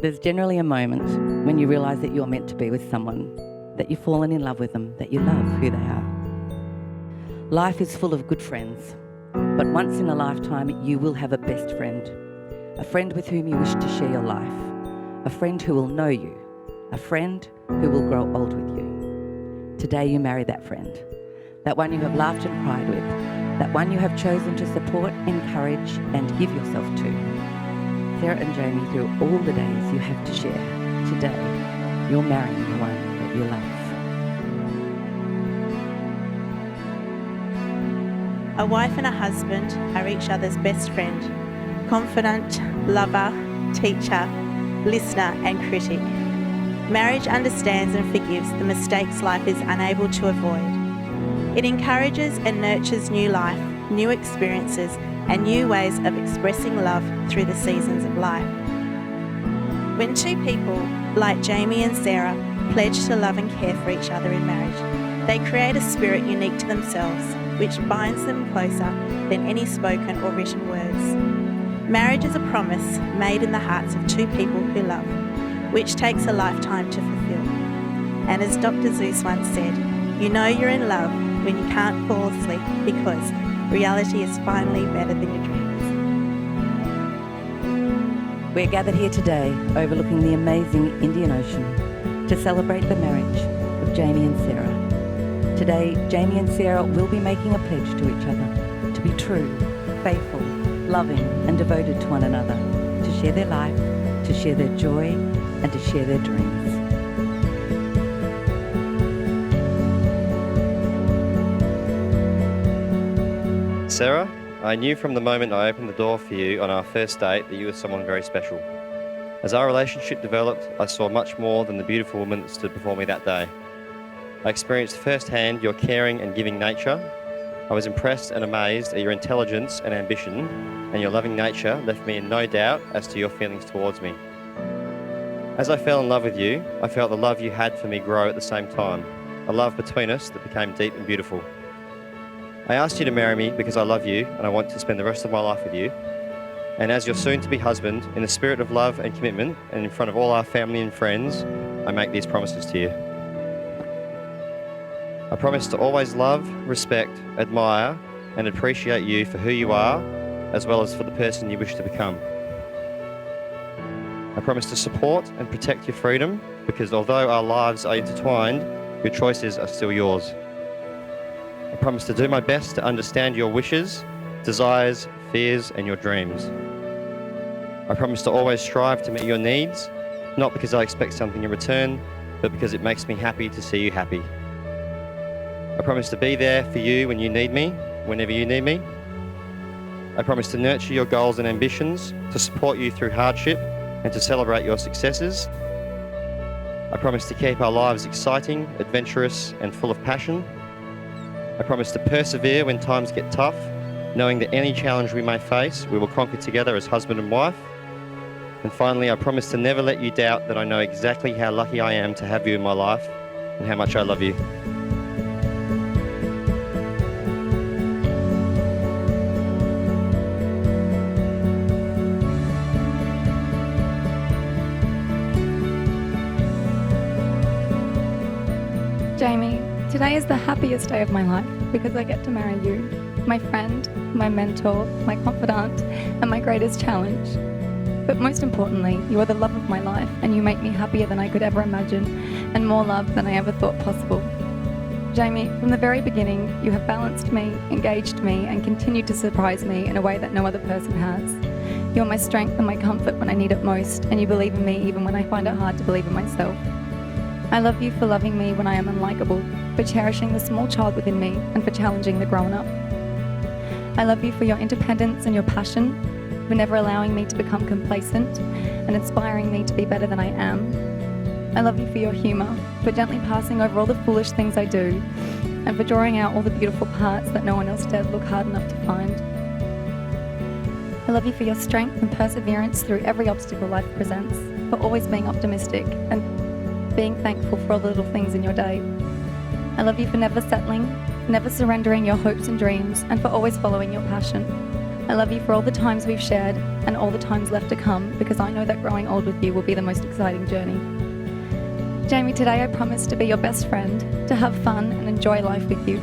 There's generally a moment when you realise that you're meant to be with someone, that you've fallen in love with them, that you love who they are. Life is full of good friends, but once in a lifetime you will have a best friend, a friend with whom you wish to share your life, a friend who will know you, a friend who will grow old with you. Today you marry that friend, that one you have laughed and cried with, that one you have chosen to support, encourage and give yourself to. Sarah and Jamie, through all the days you have to share, today you're marrying the one that you love. A wife and a husband are each other's best friend, confidant, lover, teacher, listener and critic. Marriage understands and forgives the mistakes life is unable to avoid. It encourages and nurtures new life, new experiences and new ways of expressing love through the seasons of life. When two people, like Jamie and Sarah, pledge to love and care for each other in marriage, they create a spirit unique to themselves, which binds them closer than any spoken or written words. Marriage is a promise made in the hearts of two people who love, which takes a lifetime to fulfill. And as Dr. Seuss once said, you know you're in love when you can't fall asleep because reality is finally better than your dreams. We're gathered here today overlooking the amazing Indian Ocean to celebrate the marriage of Jamie and Sarah. Today, Jamie and Sarah will be making a pledge to each other to be true, faithful, loving and devoted to one another, to share their life, to share their joy and to share their dreams. Sarah, I knew from the moment I opened the door for you on our first date that you were someone very special. As our relationship developed, I saw much more than the beautiful woman that stood before me that day. I experienced firsthand your caring and giving nature. I was impressed and amazed at your intelligence and ambition, and your loving nature left me in no doubt as to your feelings towards me. As I fell in love with you, I felt the love you had for me grow at the same time, a love between us that became deep and beautiful. I asked you to marry me because I love you and I want to spend the rest of my life with you. And as your soon-to-be husband, in the spirit of love and commitment, and in front of all our family and friends, I make these promises to you. I promise to always love, respect, admire, and appreciate you for who you are, as well as for the person you wish to become. I promise to support and protect your freedom, because although our lives are intertwined, your choices are still yours. I promise to do my best to understand your wishes, desires, fears, and your dreams. I promise to always strive to meet your needs, not because I expect something in return, but because it makes me happy to see you happy. I promise to be there for you when you need me, whenever you need me. I promise to nurture your goals and ambitions, to support you through hardship, and to celebrate your successes. I promise to keep our lives exciting, adventurous, and full of passion. I promise to persevere when times get tough, knowing that any challenge we may face, we will conquer together as husband and wife. And finally, I promise to never let you doubt that I know exactly how lucky I am to have you in my life and how much I love you. Jamie, today is the happiest day of my life because I get to marry you, my friend, my mentor, my confidant, and my greatest challenge. But most importantly, you are the love of my life and you make me happier than I could ever imagine and more loved than I ever thought possible. Jamie, from the very beginning, you have balanced me, engaged me, and continued to surprise me in a way that no other person has. You're my strength and my comfort when I need it most, and you believe in me even when I find it hard to believe in myself. I love you for loving me when I am unlikable, for cherishing the small child within me, and for challenging the grown-up. I love you for your independence and your passion, for never allowing me to become complacent and inspiring me to be better than I am. I love you for your humour, for gently passing over all the foolish things I do, and for drawing out all the beautiful parts that no one else dared look hard enough to find. I love you for your strength and perseverance through every obstacle life presents, for always being optimistic and being thankful for all the little things in your day. I love you for never settling, never surrendering your hopes and dreams, and for always following your passion. I love you for all the times we've shared, and all the times left to come, because I know that growing old with you will be the most exciting journey. Jamie, today I promise to be your best friend, to have fun and enjoy life with you,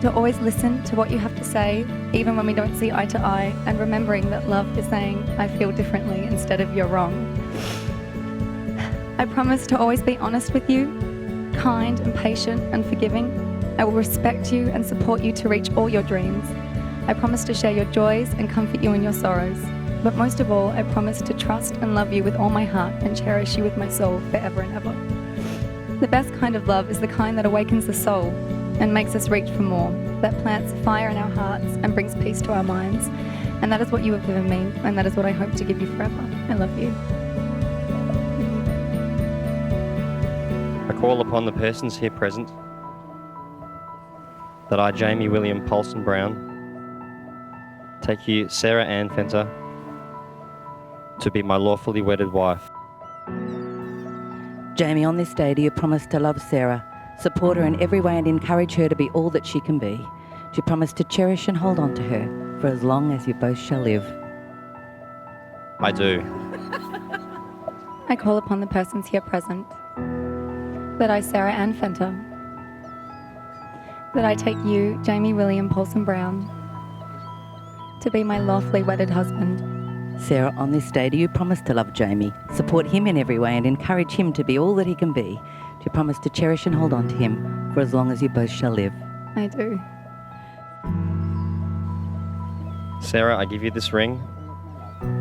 to always listen to what you have to say, even when we don't see eye to eye, and remembering that love is saying, I feel differently instead of you're wrong. I promise to always be honest with you, kind and patient and forgiving. I will respect you and support you to reach all your dreams. I promise to share your joys and comfort you in your sorrows. But most of all, I promise to trust and love you with all my heart and cherish you with my soul forever and ever. The best kind of love is the kind that awakens the soul and makes us reach for more, that plants fire in our hearts and brings peace to our minds. And that is what you have given me, and that is what I hope to give you forever. I love you. I call upon the persons here present that I, Jamie William Paulson Brown, take you, Sarah Ann Fenter, to be my lawfully wedded wife. Jamie, on this day, do you promise to love Sarah, support her in every way and encourage her to be all that she can be? Do you promise to cherish and hold on to her for as long as you both shall live? I do. I call upon the persons here present that I, Sarah Ann Fenter, that I take you, Jamie William Paulson Brown, to be my lawfully wedded husband. Sarah, on this day, do you promise to love Jamie, support him in every way and encourage him to be all that he can be? Do you promise to cherish and hold on to him for as long as you both shall live? I do. Sarah, I give you this ring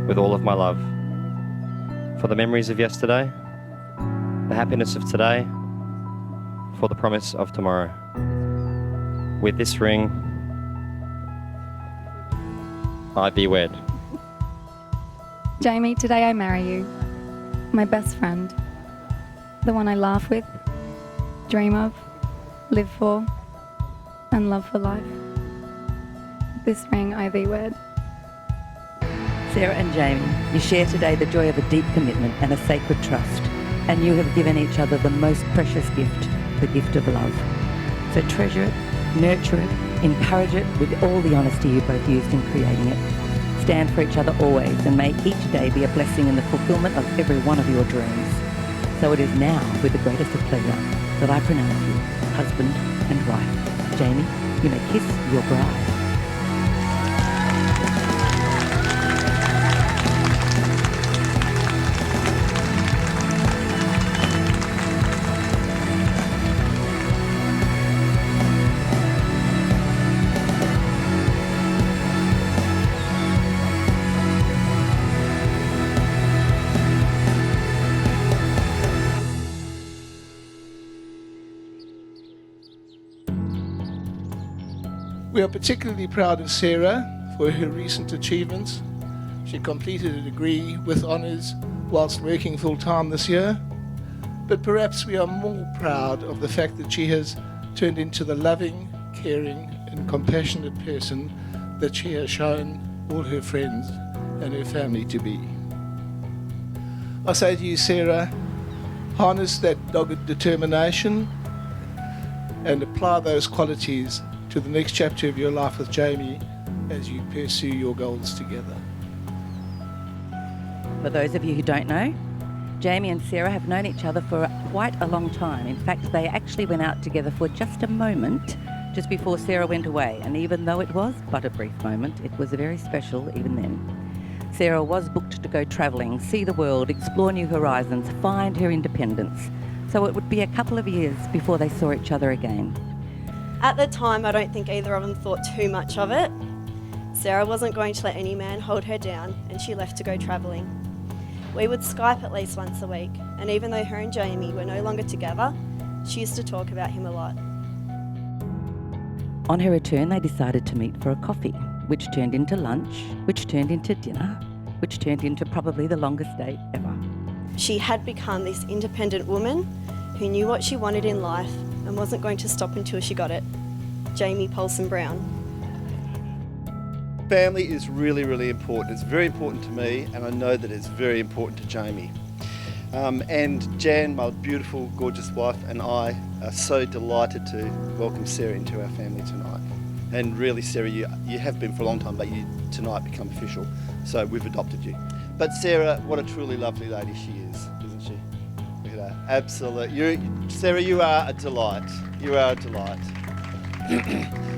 with all of my love. For the memories of yesterday, the happiness of today, for the promise of tomorrow. With this ring, I be wed. Jamie, today I marry you, my best friend, the one I laugh with, dream of, live for, and love for life. This ring I thee wed. Sarah and Jamie, you share today the joy of a deep commitment and a sacred trust, and you have given each other the most precious gift, the gift of love. So treasure it, nurture it, encourage it with all the honesty you both used in creating it. Stand for each other always, and may each day be a blessing in the fulfillment of every one of your dreams. So it is now, with the greatest of pleasure, that I pronounce you husband and wife. Jamie, you may kiss your bride. We are particularly proud of Sarah for her recent achievements. She completed a degree with honours whilst working full-time this year. But perhaps we are more proud of the fact that she has turned into the loving, caring and compassionate person that she has shown all her friends and her family to be. I say to you, Sarah, harness that dogged determination and apply those qualities to the next chapter of your life with Jamie as you pursue your goals together. For those of you who don't know, Jamie and Sarah have known each other for quite a long time. In fact, they actually went out together for just a moment just before Sarah went away. And even though it was but a brief moment, it was very special even then. Sarah was booked to go travelling, see the world, explore new horizons, find her independence. So it would be a couple of years before they saw each other again. At the time, I don't think either of them thought too much of it. Sarah wasn't going to let any man hold her down, and she left to go travelling. We would Skype at least once a week, and even though her and Jamie were no longer together, she used to talk about him a lot. On her return, they decided to meet for a coffee, which turned into lunch, which turned into dinner, which turned into probably the longest date ever. She had become this independent woman who knew what she wanted in life and wasn't going to stop until she got it. Jamie Paulson Brown. Family is really, really important. It's very important to me, and I know that it's very important to Jamie. And Jan, my beautiful, gorgeous wife, and I are so delighted to welcome Sarah into our family tonight. And really, Sarah, you have been for a long time, but you tonight become official. So we've adopted you. But Sarah, what a truly lovely lady she is, isn't she? Look at her. Absolutely. Sarah, you are a delight. You are a delight.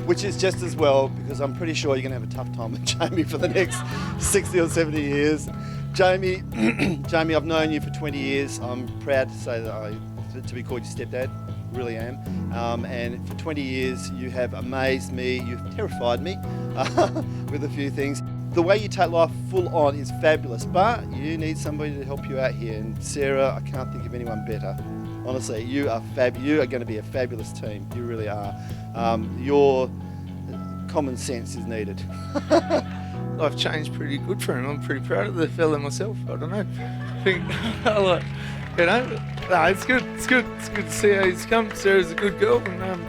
Which is just as well, because I'm pretty sure you're going to have a tough time with Jamie for the next 60 or 70 years. Jamie, Jamie, I've known you for 20 years. I'm proud to say that to be called your stepdad. Really am. And for 20 years, you have amazed me. You've terrified me with a few things. The way you take life full on is fabulous, but you need somebody to help you out here. And Sarah, I can't think of anyone better. Honestly, you are going to be a fabulous team. You really are. Your common sense is needed. I've changed pretty good for him. I'm pretty proud of the fella myself. I don't know. I think, like, you know, no, it's good. It's good. It's good to see how he's come. Sarah's a good girl, and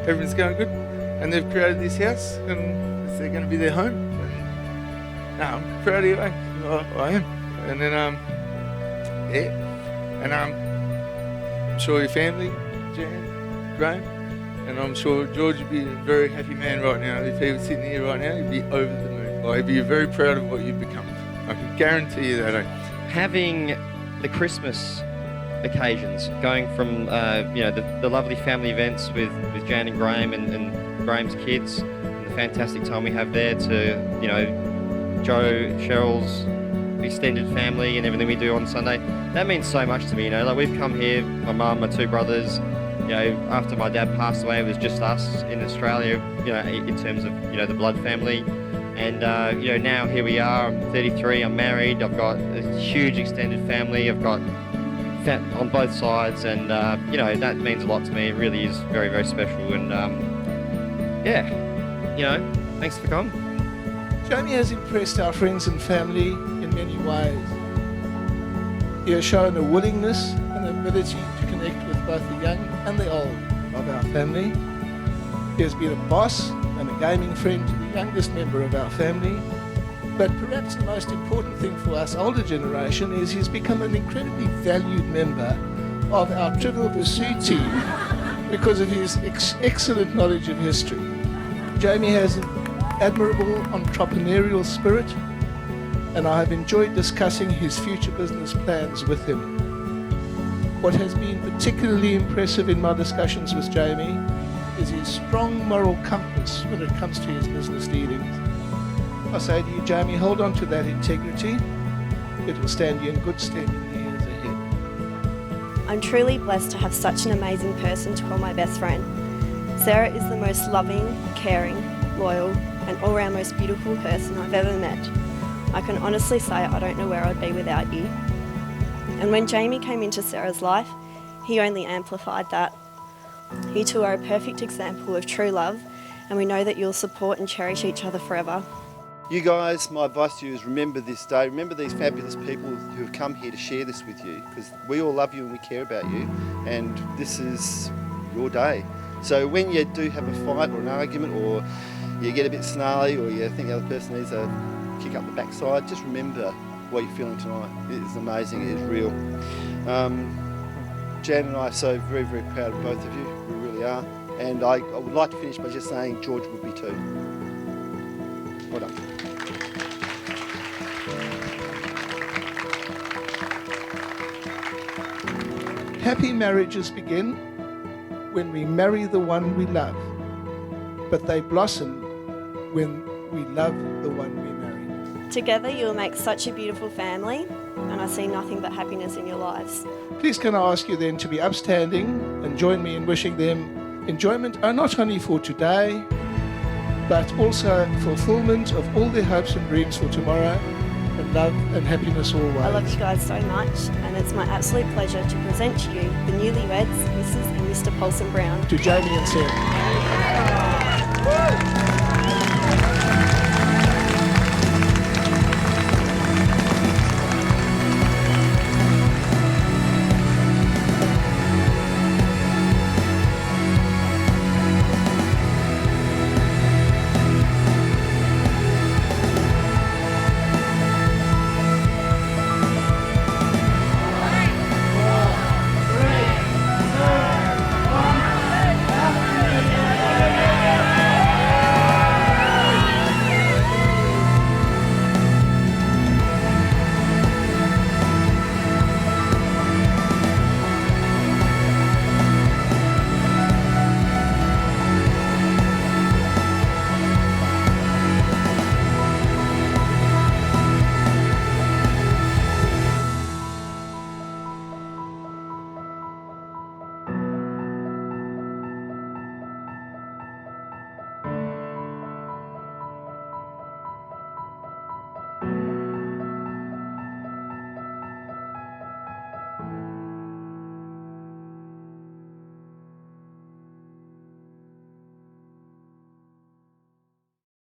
everything's going good. And they've created this house, and they're going to be their home. And, no, I'm proud of you. I am. And then, yeah. And I'm sure your family, Jan, Graham, and I'm sure George would be a very happy man right now. If he was sitting here right now, he'd be over the moon. Like, he'd be very proud of what you've become. I can guarantee you that. Having the Christmas occasions, going from the lovely family events with Jan and Graham and Graham's kids, and the fantastic time we have there, to Joe, Cheryl's extended family and everything we do on Sunday. That means so much to me. Like, we've come here, my mum, my two brothers. After my dad passed away, it was just us in Australia. In terms of the blood family. And now here we are. I'm 33. I'm married. I've got a huge extended family. I've got on both sides, and that means a lot to me. It really is very, very special. And thanks for coming. Jamie has impressed our friends and family in many ways. He has shown a willingness and ability to connect with both the young and the old of our family. He has been a boss and a gaming friend to the youngest member of our family. But perhaps the most important thing for us older generation is he's become an incredibly valued member of our Trivial Pursuit team because of his excellent knowledge of history. Jamie has an admirable entrepreneurial spirit, and I have enjoyed discussing his future business plans with him. What has been particularly impressive in my discussions with Jamie is his strong moral compass when it comes to his business dealings. I say to you, Jamie, hold on to that integrity. It will stand you in good stead in the years ahead. I'm truly blessed to have such an amazing person to call my best friend. Sarah is the most loving, caring, loyal, and all-round most beautiful person I've ever met. I can honestly say I don't know where I'd be without you. And when Jamie came into Sarah's life, he only amplified that. You two are a perfect example of true love, and we know that you'll support and cherish each other forever. You guys, my advice to you is remember this day. Remember these fabulous people who have come here to share this with you, because we all love you and we care about you, and this is your day. So when you do have a fight or an argument, or you get a bit snarly, or you think the other person needs a kick up the backside, just remember what you're feeling tonight. It is amazing, it is real. Jan and I are so very, very proud of both of you. We really are. And I would like to finish by just saying George would be too. Well done. Happy marriages begin when we marry the one we love, but they blossom when we love the one we marry. Together you will make such a beautiful family, and I see nothing but happiness in your lives. Please can I ask you then to be upstanding and join me in wishing them enjoyment, not only for today, but also fulfillment of all their hopes and dreams for tomorrow, and love and happiness always. I love you guys so much, and it's my absolute pleasure to present to you the newlyweds, Mrs. and Mr. Paulson Brown. To Jamie and Sarah.